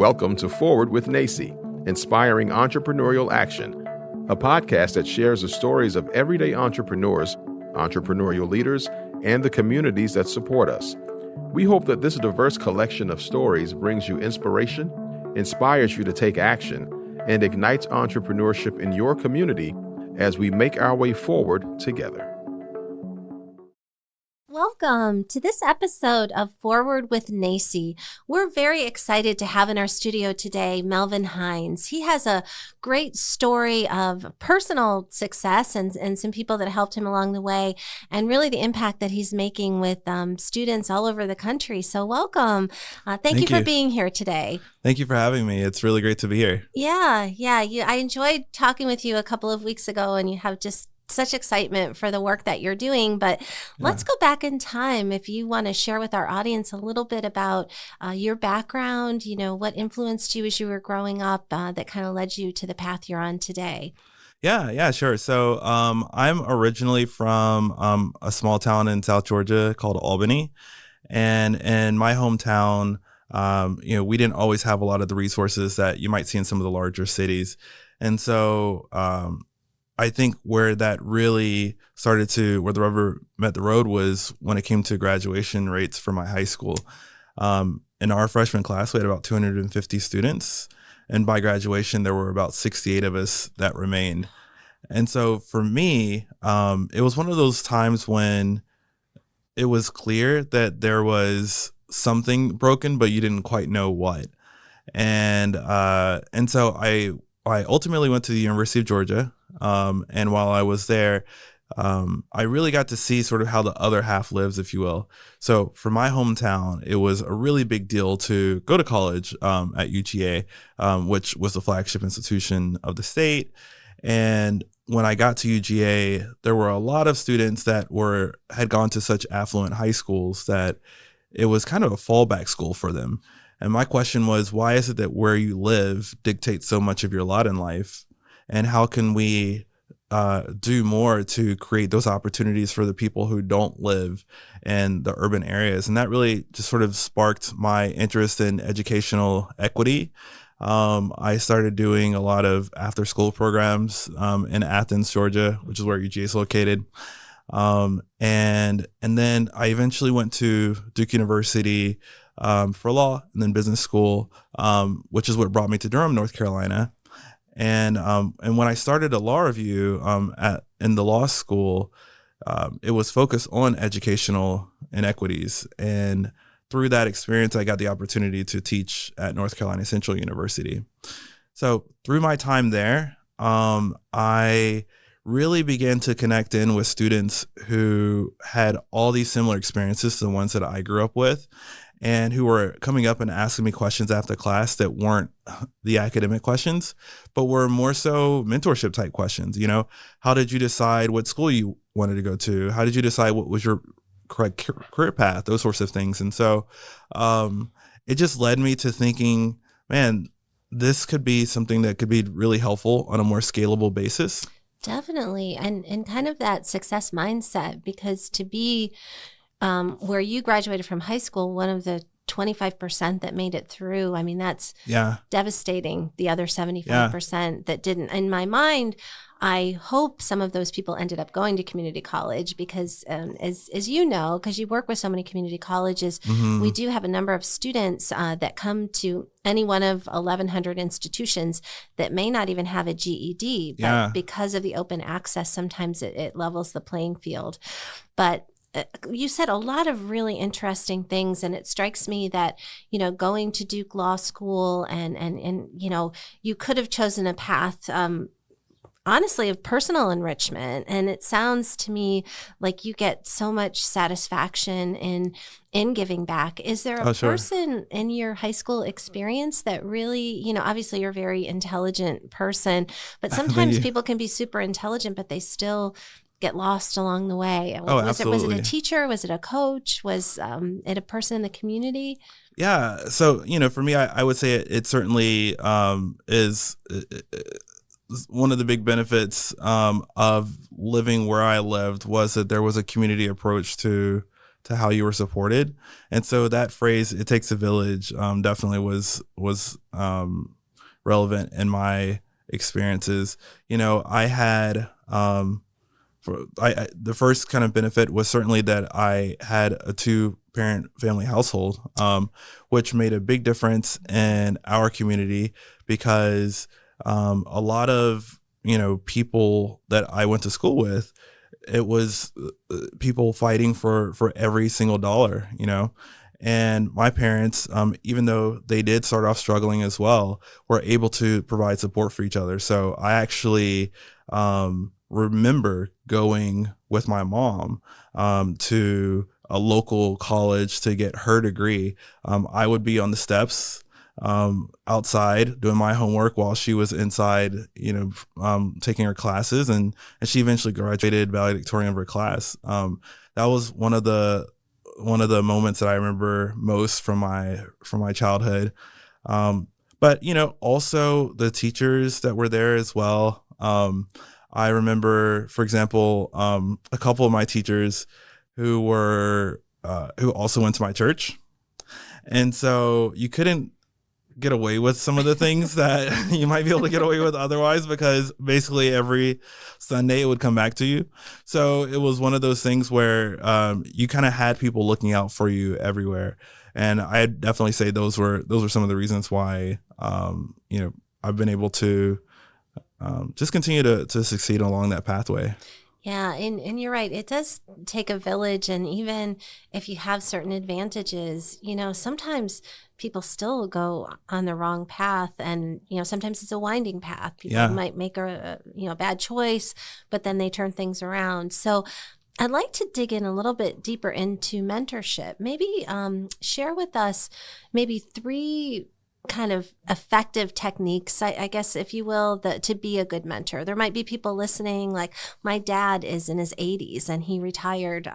Welcome to Forward with NACCE, Inspiring Entrepreneurial Action, a podcast that shares the stories of everyday entrepreneurs, entrepreneurial leaders, and the communities that support us. We hope that this diverse collection of stories brings you inspiration, inspires you to take action, and ignites entrepreneurship in your community as we make our way forward together. Welcome to this episode of Forward with NACCE. We're very excited to have in our studio today Melvin Hines. He has a great story of personal success and some people that helped him along the way, and really the impact that he's making with students all over the country. So welcome. Thank you for being here today. Thank you for having me. It's really great to be here. Yeah. I enjoyed talking with you a couple of weeks ago, and you have just such excitement for the work that you're doing. But let's go back in time. If you want to share with our audience a little bit about your background, what influenced you as you were growing up that kind of led you to the path you're on today. Yeah, sure. So I'm originally from a small town in South Georgia called Albany. And in my hometown, we didn't always have a lot of the resources that you might see in some of the larger cities. And so I think where that really started to, where the rubber met the road was when it came to graduation rates for my high school. In our freshman class, we had about 250 students. And by graduation, there were about 68 of us that remained. And so for me, it was one of those times when it was clear that there was something broken, but you didn't quite know what. And so I ultimately went to the University of Georgia. And while I was there, I really got to see sort of how the other half lives, if you will. So for my hometown, it was a really big deal to go to college at UGA, which was the flagship institution of the state. And when I got to UGA, there were a lot of students that had gone to such affluent high schools that it was kind of a fallback school for them. And my question was, why is it that where you live dictates so much of your lot in life? And how can we do more to create those opportunities for the people who don't live in the urban areas? And that really just sort of sparked my interest in educational equity. I started doing a lot of after-school programs in Athens, Georgia, which is where UGA is located. And then I eventually went to Duke University for law, and then business school, which is what brought me to Durham, North Carolina. And when I started a law review in the law school, it was focused on educational inequities. And through that experience, I got the opportunity to teach at North Carolina Central University. So through my time there, I really began to connect in with students who had all these similar experiences to the ones that I grew up with, and who were coming up and asking me questions after class that weren't the academic questions, but were more so mentorship type questions. How did you decide what school you wanted to go to? How did you decide what was your correct career path? Those sorts of things. And so it just led me to thinking, man, this could be something that could be really helpful on a more scalable basis. Definitely. And kind of that success mindset, because to be where you graduated from high school, one of the 25% that made it through, I mean, that's devastating. The other 75% that didn't. In my mind, I hope some of those people ended up going to community college because, as you know, because you work with so many community colleges, we do have a number of students that come to any one of 1,100 institutions that may not even have a GED, but because of the open access, sometimes it levels the playing field. But you said a lot of really interesting things, and it strikes me that, going to Duke Law School and you could have chosen a path, honestly, of personal enrichment. And it sounds to me like you get so much satisfaction in giving back. Is there a person in your high school experience that really, obviously you're a very intelligent person, but sometimes people can be super intelligent, but they still get lost along the way? Absolutely. Was it a teacher? Was it a coach? Was it a person in the community? Yeah. So, for me, I would say it certainly is one of the big benefits of living where I lived was that there was a community approach to to how you were supported. And so that phrase, "it takes a village," definitely was relevant in my experiences. I had the first kind of benefit was certainly that I had a 2-parent family household, which made a big difference in our community because a lot of people that I went to school with, it was people fighting for every single dollar, And my parents, even though they did start off struggling as well, were able to provide support for each other. So I actually remember going with my mom to a local college to get her degree. I would be on the steps outside doing my homework while she was inside, taking her classes, and she eventually graduated valedictorian of her class. That was one of the moments that I remember most from my childhood. But also the teachers that were there as well. I remember, for example, a couple of my teachers who also went to my church, and so you couldn't get away with some of the things that you might be able to get away with otherwise, because basically every Sunday it would come back to you. So it was one of those things where you kind of had people looking out for you everywhere. And I'd definitely say those were some of the reasons why I've been able to just continue to succeed along that pathway. Yeah, and you're right. It does take a village, and even if you have certain advantages, sometimes people still go on the wrong path, and sometimes it's a winding path. People might make a bad choice, but then they turn things around. So I'd like to dig in a little bit deeper into mentorship. Maybe share with us maybe 3 kind of effective techniques, I guess, if you will, to be a good mentor. There might be people listening, like my dad is in his 80s and he retired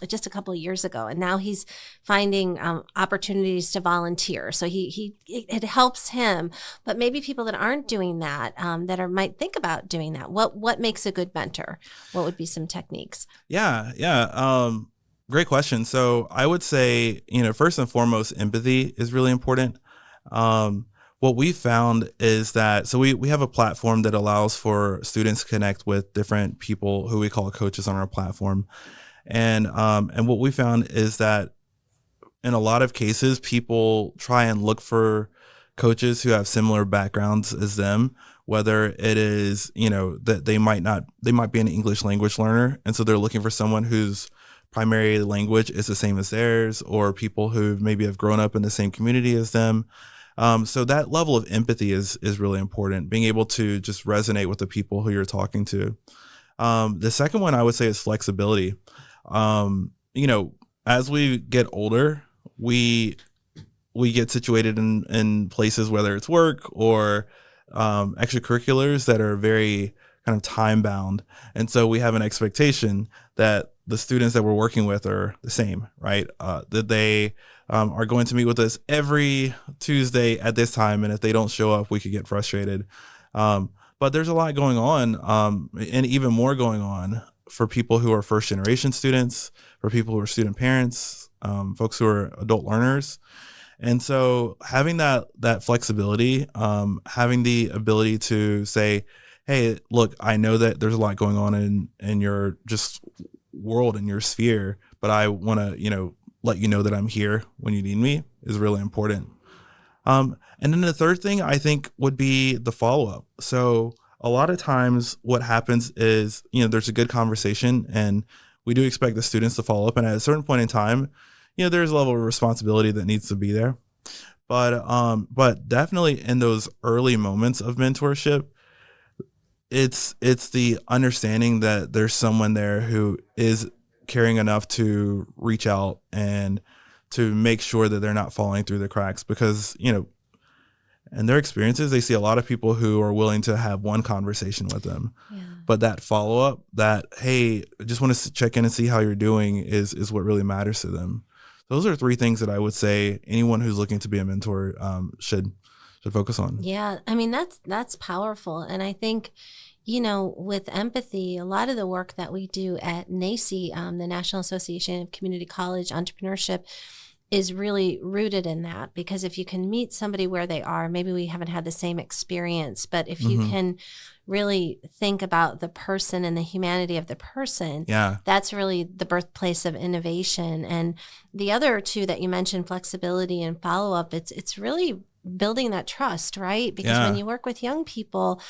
just a couple of years ago, and now he's finding opportunities to volunteer. So it helps him. But maybe people that aren't doing that, might think about doing that. What makes a good mentor? What would be some techniques? Yeah. Great question. So I would say, first and foremost, empathy is really important. What we found is that, so we have a platform that allows for students to connect with different people who we call coaches on our platform. And what we found is that in a lot of cases, people try and look for coaches who have similar backgrounds as them, whether it is, that they might be an English language learner. And so they're looking for someone whose primary language is the same as theirs, or people who maybe have grown up in the same community as them. So that level of empathy is really important, being able to just resonate with the people who you're talking to. The second one I would say is flexibility. As we get older, we get situated in places, whether it's work or extracurriculars that are very kind of time bound. And so we have an expectation that the students that we're working with are the same, right? That they are going to meet with us every Tuesday at this time. And if they don't show up, we could get frustrated. But there's a lot going on, and even more going on for people who are first generation students, for people who are student parents, folks who are adult learners. And so having that flexibility, having the ability to say, hey, look, I know that there's a lot going on in your just world, in your sphere, but I want to, let you know that I'm here when you need me, is really important. And then the third thing I think would be the follow-up. So a lot of times what happens is, there's a good conversation and we do expect the students to follow up. And at a certain point in time, there's a level of responsibility that needs to be there. But definitely in those early moments of mentorship, it's the understanding that there's someone there who is caring enough to reach out and to make sure that they're not falling through the cracks, because, in their experiences, they see a lot of people who are willing to have one conversation with them. Yeah. But that follow-up, that, hey, I just want to check in and see how you're doing is what really matters to them. Those are 3 things that I would say anyone who's looking to be a mentor should focus on. Yeah. I mean, that's powerful. And I think, with empathy, a lot of the work that we do at NACCE, the National Association of Community College Entrepreneurship, is really rooted in that, because if you can meet somebody where they are, maybe we haven't had the same experience, but if you can really think about the person and the humanity of the person, that's really the birthplace of innovation. And the other two that you mentioned, flexibility and follow-up, it's really building that trust, right? Because when you work with young people,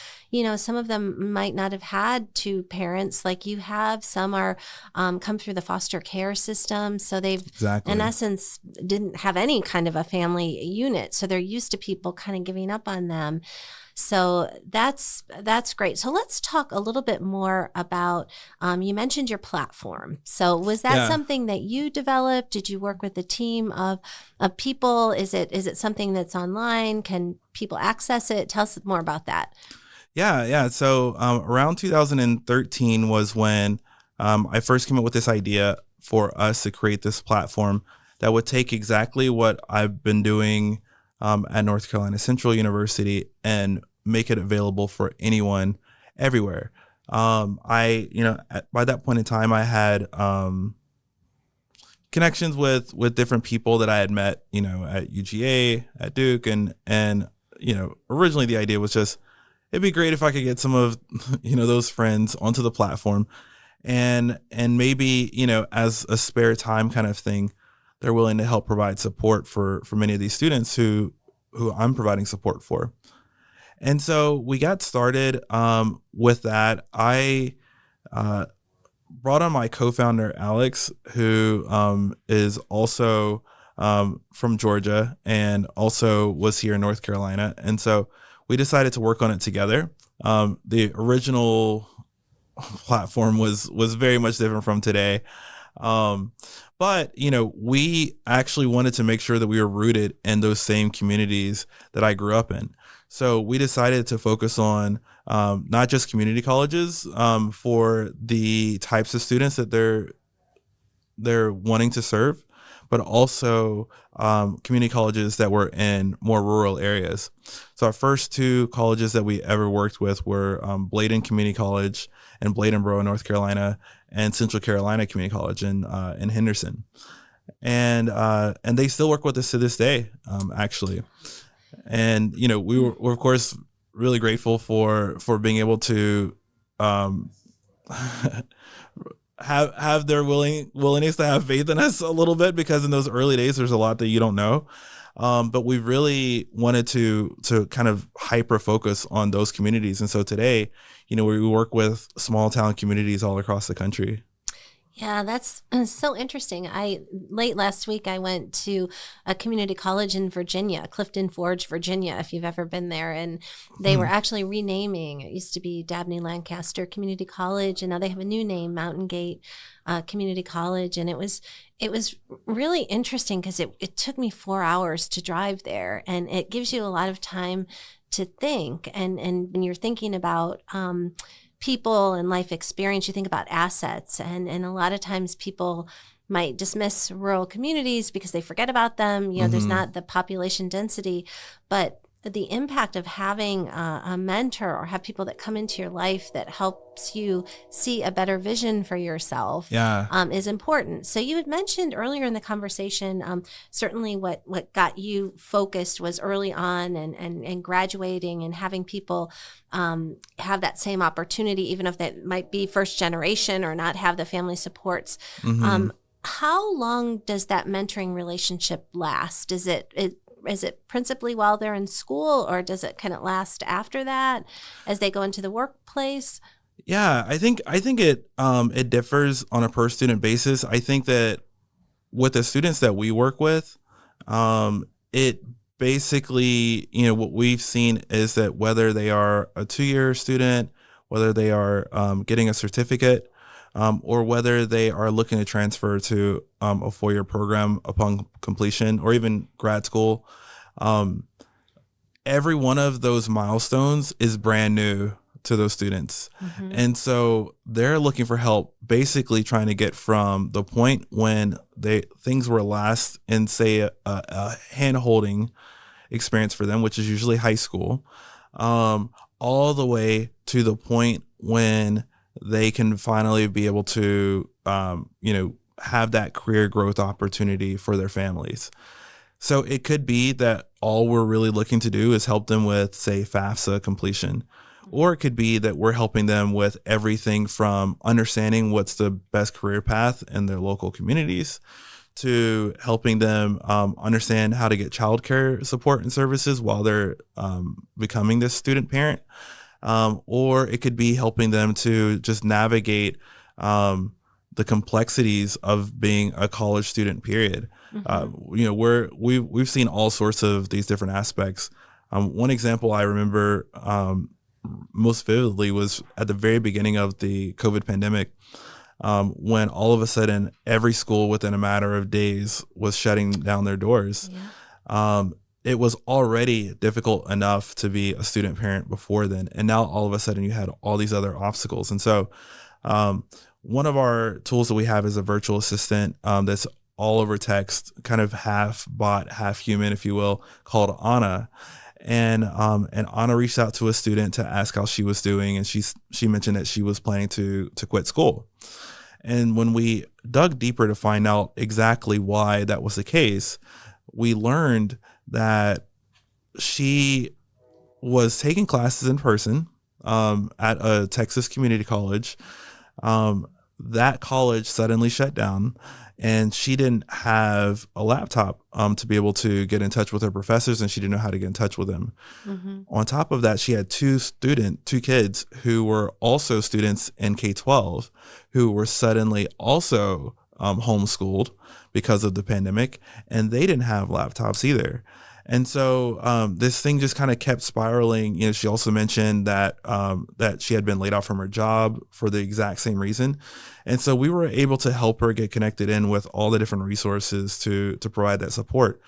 some of them might not have had two parents like you have. Some are come through the foster care system. So they've, in essence, didn't have any kind of a family unit. So they're used to people kind of giving up on them. So that's great. So let's talk a little bit more about, you mentioned your platform. So was that something that you developed? Did you work with a team of people? Is it something that's online? Can people access it? Tell us more about that. Yeah. So around 2013 was when I first came up with this idea for us to create this platform that would take exactly what I've been doing at North Carolina Central University and make it available for anyone everywhere. By that point in time, I had connections with different people that I had met, at UGA, at Duke, and originally the idea was just, it'd be great if I could get some of, those friends onto the platform, and maybe, as a spare time kind of thing, they're willing to help provide support for many of these students who I'm providing support for. And so we got started with that. I brought on my co-founder, Alex, who is also from Georgia and also was here in North Carolina. And so we decided to work on it together. The original platform was very much different from today. But, we actually wanted to make sure that we were rooted in those same communities that I grew up in. So we decided to focus on not just community colleges for the types of students that they're wanting to serve, but also community colleges that were in more rural areas. So our first two colleges that we ever worked with were Bladen Community College in Bladenboro, North Carolina, and Central Carolina Community College in Henderson. And they still work with us to this day, actually. And, we're of course really grateful for being able to have their willingness to have faith in us a little bit, because in those early days, there's a lot that you don't know. But we really wanted to kind of hyper focus on those communities. And so today, we work with small town communities all across the country. Yeah, that's so interesting. Late last week, I went to a community college in Virginia, Clifton Forge, Virginia, if you've ever been there. And they were actually renaming. It used to be Dabney Lancaster Community College, and now they have a new name, Mountain Gate Community College. And it was really interesting because it took me 4 hours to drive there, and it gives you a lot of time to think. And when you're thinking about people and life experience, you think about assets, and a lot of times people might dismiss rural communities because they forget about them. There's not the population density, but the impact of having a mentor or have people that come into your life that helps you see a better vision for yourself is important. So you had mentioned earlier in the conversation, certainly what got you focused was early on and graduating and having people have that same opportunity, even if that might be first generation or not have the family supports. How long does that mentoring relationship last? Is it principally while they're in school, or does it kind of last after that as they go into the workplace? Yeah, I think it differs on a per student basis. I think that with the students that we work with, it basically, what we've seen is that whether they are a 2-year student, whether they are getting a certificate, or whether they are looking to transfer to a 4-year program upon completion, or even grad school, every one of those milestones is brand new to those students. And so they're looking for help, basically trying to get from the point when things were last in, say, a hand-holding experience for them, which is usually high school, all the way to the point when they can finally be able to, have that career growth opportunity for their families. So it could be that all we're really looking to do is help them with, say, FAFSA completion. Or it could be that we're helping them with everything from understanding what's the best career path in their local communities to helping them understand how to get childcare support and services while they're becoming this student parent. Or it could be helping them to just navigate the complexities of being a college student, period. We've seen all sorts of these different aspects. One example I remember most vividly was at the very beginning of the COVID pandemic, when all of a sudden every school within a matter of days was shutting down their doors. Yeah. It was already difficult enough to be a student parent before then. And now all of a sudden you had all these other obstacles. And so one of our tools that we have is a virtual assistant that's all over text, kind of half bot, half human, if you will, called Anna. And Anna reached out to a student to ask how she was doing. And she mentioned that she was planning to quit school. And when we dug deeper to find out exactly why that was the case, we learned that she was taking classes in person at a Texas community college. That college suddenly shut down, and she didn't have a laptop to be able to get in touch with her professors, and she didn't know how to get in touch with them. Mm-hmm. On top of that, she had two kids who were also students in K-12 who were suddenly also homeschooled because of the pandemic, and they didn't have laptops either. And so this thing just kind of kept spiraling. She also mentioned that she had been laid off from her job for the exact same reason. And so we were able to help her get connected in with all the different resources to provide that support.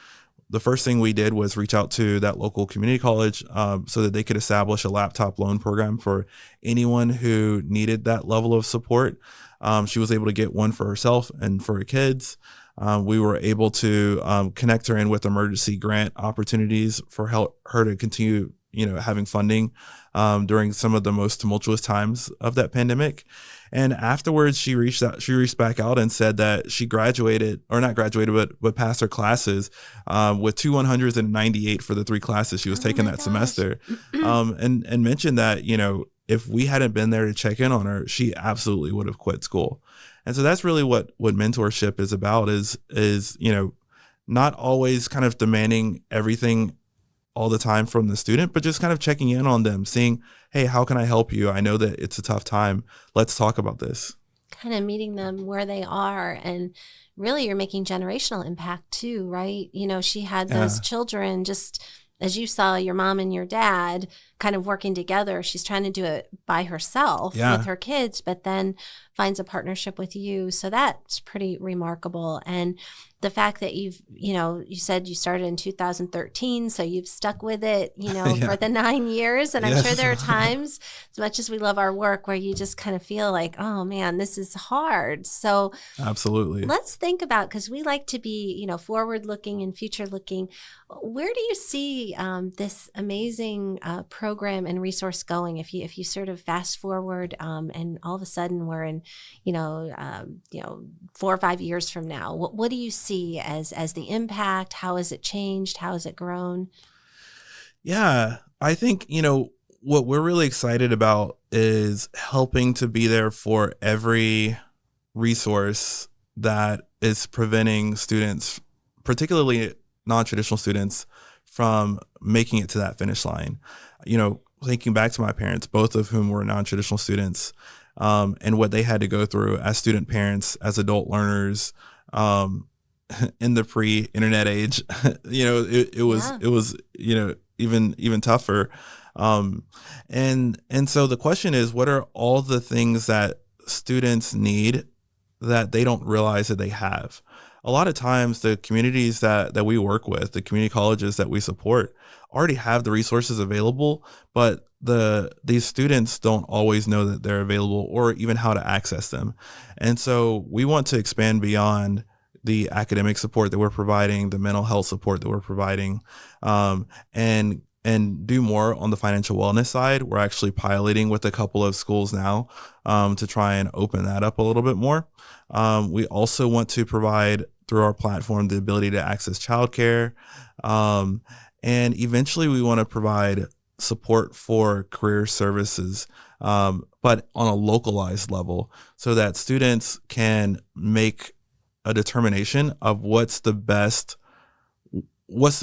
The first thing we did was reach out to that local community college so that they could establish a laptop loan program for anyone who needed that level of support. She was able to get one for herself and for her kids. We were able to connect her in with emergency grant opportunities for her to continue, having funding during some of the most tumultuous times of that pandemic. And afterwards, she reached back out and said that she graduated, or not graduated, but passed her classes with 198 for the 3 classes she was taking that semester, and mentioned that, if we hadn't been there to check in on her, she absolutely would have quit school. And so that's really what mentorship is about, is not always kind of demanding everything all the time from the student, but just kind of checking in on them, seeing, hey, how can I help you? I know that it's a tough time. Let's talk about this. Kind of meeting them where they are. And really you're making generational impact too, right? She had those children, just as you saw your mom and your dad kind of working together. She's trying to do it by herself with her kids, but then finds a partnership with you. So that's pretty remarkable. And the fact that you said you started in 2013, so you've stuck with it, for the 9 years. And I'm sure there are times, as much as we love our work, where you just kind of feel like, oh man, this is hard. So absolutely. Let's think about, because we like to be, forward looking and future looking. Where do you see this amazing program and resource going if you sort of fast forward and all of a sudden we're in 4 or 5 years from now? What do you see as the impact? How has it changed? How has it grown? Yeah, I think what we're really excited about is helping to be there for every resource that is preventing students, particularly non-traditional students, from making it to that finish line. Thinking back to my parents, both of whom were non-traditional students, and what they had to go through as student parents, as adult learners, in the pre-internet age, it was even tougher. And so the question is, what are all the things that students need that they don't realize that they have? A lot of times the communities that we work with, the community colleges that we support, already have the resources available, but these students don't always know that they're available or even how to access them. And so we want to expand beyond the academic support that we're providing, the mental health support that we're providing, and do more on the financial wellness side. We're actually piloting with a couple of schools now to try and open that up a little bit more. We also want to provide through our platform the ability to access childcare. And eventually we want to provide support for career services, but on a localized level so that students can make a determination of what's the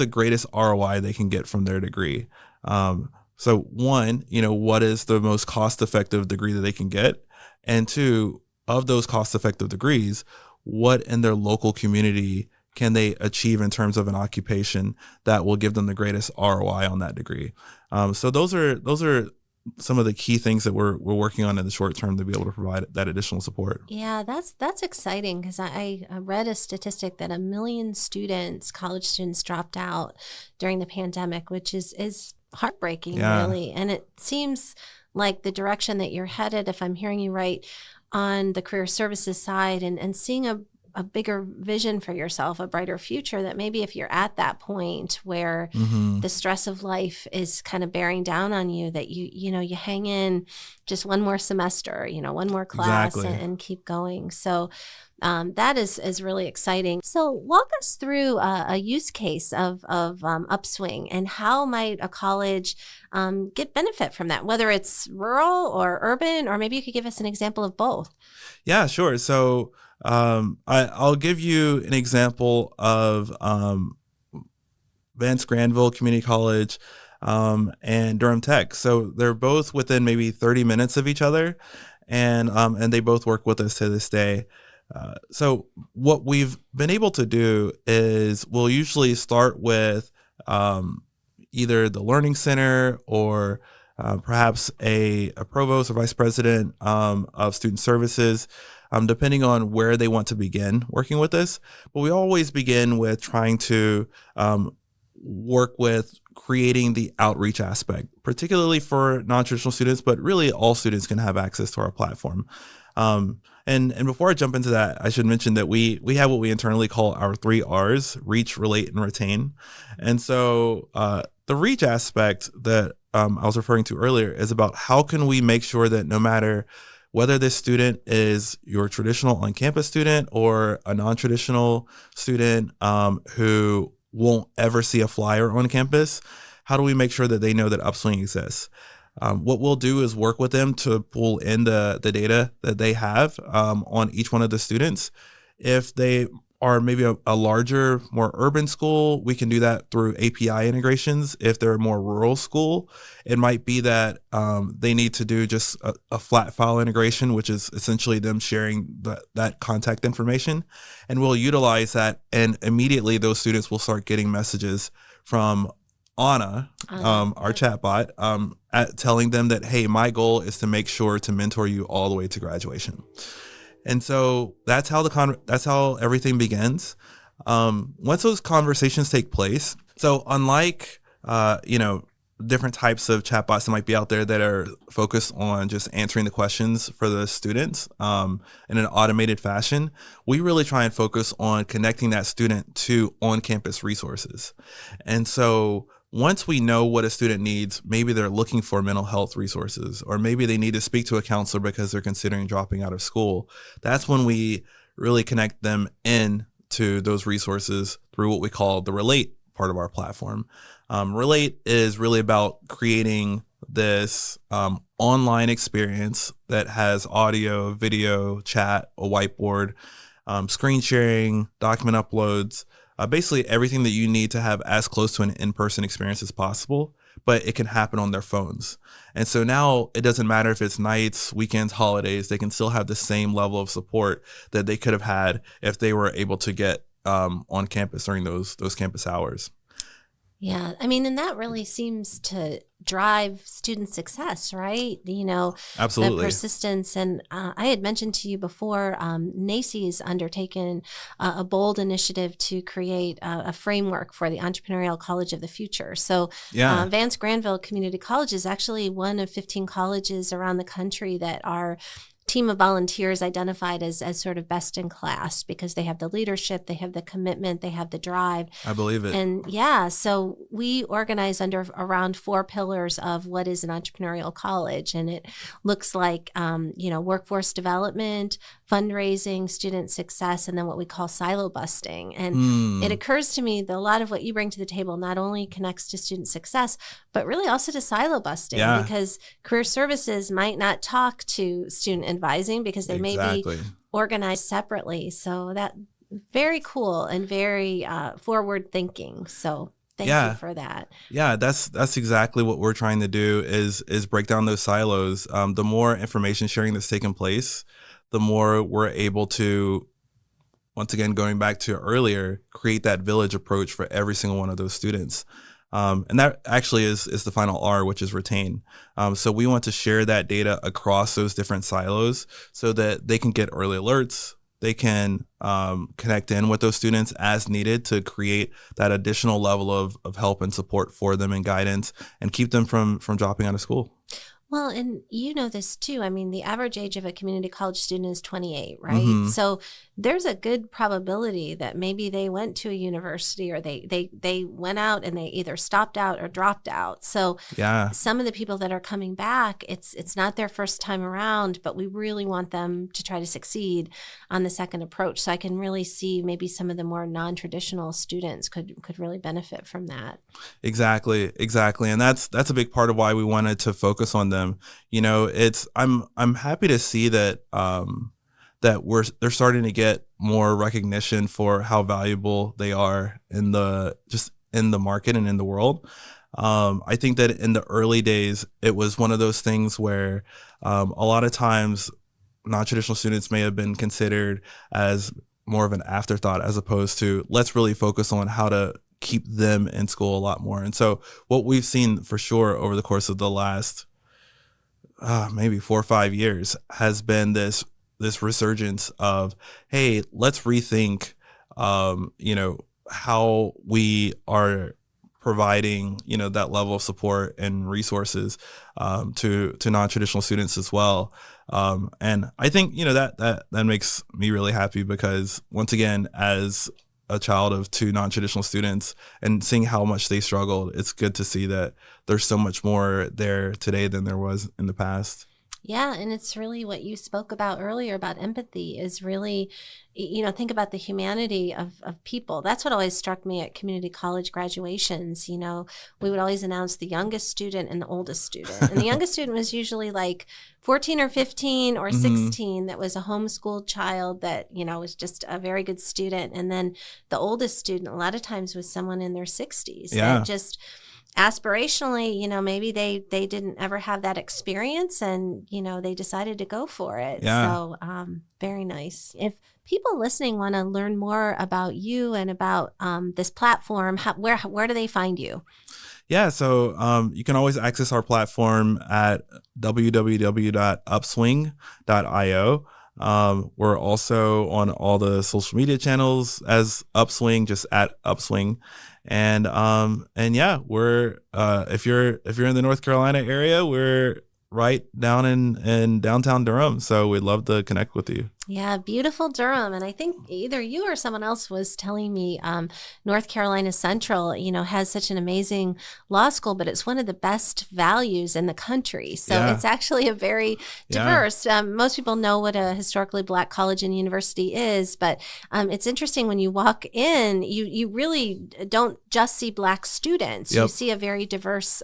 greatest ROI they can get from their degree. So one, what is the most cost-effective degree that they can get? And two, of those cost-effective degrees, what in their local community can they achieve in terms of an occupation that will give them the greatest ROI on that degree? So those are some of the key things that we're working on in the short term to be able to provide that additional support. Yeah, that's exciting because I read a statistic that 1 million college students dropped out during the pandemic, which is heartbreaking, really. And it seems like the direction that you're headed, if I'm hearing you right, on the career services side and seeing a bigger vision for yourself, a brighter future, that maybe if you're at that point where the stress of life is kind of bearing down on you, that you hang in just one more semester, one more class and keep going. So that is really exciting. So walk us through a use case of Upswing, and how might a college get benefit from that, whether it's rural or urban, or maybe you could give us an example of both. Yeah, sure. So I'll give you an example of Vance Granville Community College and Durham Tech. So they're both within maybe 30 minutes of each other, and they both work with us to this day. So what we've been able to do is we'll usually start with either the Learning Center or perhaps a provost or vice president of student services, depending on where they want to begin working with us. But we always begin with trying to work with creating the outreach aspect, particularly for non-traditional students, but really all students can have access to our platform. And before I jump into that, I should mention that we have what we internally call our 3 R's: reach, relate, and retain. And so the reach aspect that I was referring to earlier is about how can we make sure that no matter whether this student is your traditional on-campus student or a non-traditional student who won't ever see a flyer on campus, how do we make sure that they know that Upswing exists? What we'll do is work with them to pull in the data that they have on each one of the students. If they are maybe a larger, more urban school, we can do that through API integrations. If they're a more rural school, it might be that they need to do just a flat file integration, which is essentially them sharing that contact information. And we'll utilize that, and immediately those students will start getting messages from Anna, our chatbot, telling them that, hey, my goal is to make sure to mentor you all the way to graduation. And so that's how everything begins. Once those conversations take place, so unlike different types of chatbots that might be out there that are focused on just answering the questions for the students in an automated fashion, we really try and focus on connecting that student to on-campus resources. And so once we know what a student needs, maybe they're looking for mental health resources, or maybe they need to speak to a counselor because they're considering dropping out of school, that's when we really connect them in to those resources through what we call the Relate part of our platform. Relate is really about creating this online experience that has audio, video, chat, a whiteboard, screen sharing, document uploads, basically everything that you need to have as close to an in-person experience as possible, but it can happen on their phones. And so now it doesn't matter if it's nights, weekends, holidays, they can still have the same level of support that they could have had if they were able to get on campus during those campus hours. Yeah. I mean, and that really seems to drive student success, right? Absolutely. The persistence. And I had mentioned to you before, NACCE has undertaken a bold initiative to create a framework for the entrepreneurial college of the future. So Vance Granville Community College is actually one of 15 colleges around the country that are team of volunteers identified as sort of best in class because they have the leadership, they have the commitment, they have the drive. I believe it. And so we organize under around 4 pillars of what is an entrepreneurial college. And it looks like, workforce development, fundraising, student success, and then what we call silo busting. And it occurs to me that a lot of what you bring to the table not only connects to student success, but really also to silo busting, because career services might not talk to student advising because they may be organized separately. So that very cool and very forward thinking. So thank you for that. Yeah, that's exactly what we're trying to do is break down those silos. The more information sharing that's taking place, the more we're able to, once again, going back to earlier, create that village approach for every single one of those students. And that actually is the final R, which is retain. So we want to share that data across those different silos so that they can get early alerts. They can connect in with those students as needed to create that additional level of help and support for them and guidance and keep them from dropping out of school. Well, and you know this too. I mean, the average age of a community college student is 28, right? So there's a good probability that maybe they went to a university or they went out and they either stopped out or dropped out. So some of the people that are coming back, it's not their first time around, but we really want them to try to succeed on the second approach. So I can really see maybe some of the more non-traditional students could really benefit from that. Exactly. And that's a big part of why we wanted to focus on them. You know, I'm happy to see that they're starting to get more recognition for how valuable they are in the market and in the world. I think that in the early days, it was one of those things where a lot of times non-traditional students may have been considered as more of an afterthought as opposed to let's really focus on how to keep them in school a lot more. And so what we've seen for sure over the course of the last maybe 4 or 5 years has been this resurgence of, hey, let's rethink, how we are providing, that level of support and resources to non-traditional students as well. And I think, that makes me really happy because once again, as a child of 2 non-traditional students and seeing how much they struggled, it's good to see that there's so much more there today than there was in the past. Yeah, and it's really what you spoke about earlier about empathy is really, think about the humanity of people. That's what always struck me at community college graduations. We would always announce the youngest student and the oldest student. And the youngest student was usually like 14 or 15 or 16 that was a homeschooled child that, was just a very good student. And then the oldest student a lot of times was someone in their 60s that just aspirationally, maybe they didn't ever have that experience and, they decided to go for it. So very nice. If people listening want to learn more about you and about this platform, where do they find you? Yeah, so you can always access our platform at www.upswing.io. We're also on all the social media channels as Upswing, just at Upswing. And yeah, we're if you're in the North Carolina area, we're right down in downtown Durham. So we'd love to connect with you. Yeah, beautiful Durham. And I think either you or someone else was telling me North Carolina Central, has such an amazing law school, but it's one of the best values in the country. So it's actually a very diverse. Most people know what a historically Black college and university is, but it's interesting when you walk in, you really don't just see Black students. You see a very diverse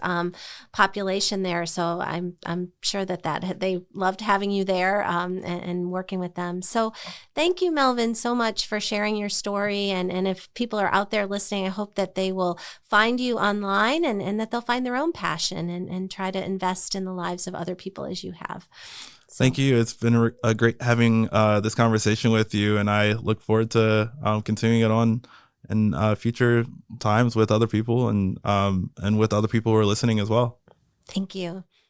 population there. So I'm sure that they loved having you there and working with them. So thank you, Melvin, so much for sharing your story. And if people are out there listening, I hope that they will find you online and that they'll find their own passion and try to invest in the lives of other people as you have. So. Thank you. It's been a great having this conversation with you. And I look forward to continuing it on in future times with other people and with other people who are listening as well. Thank you.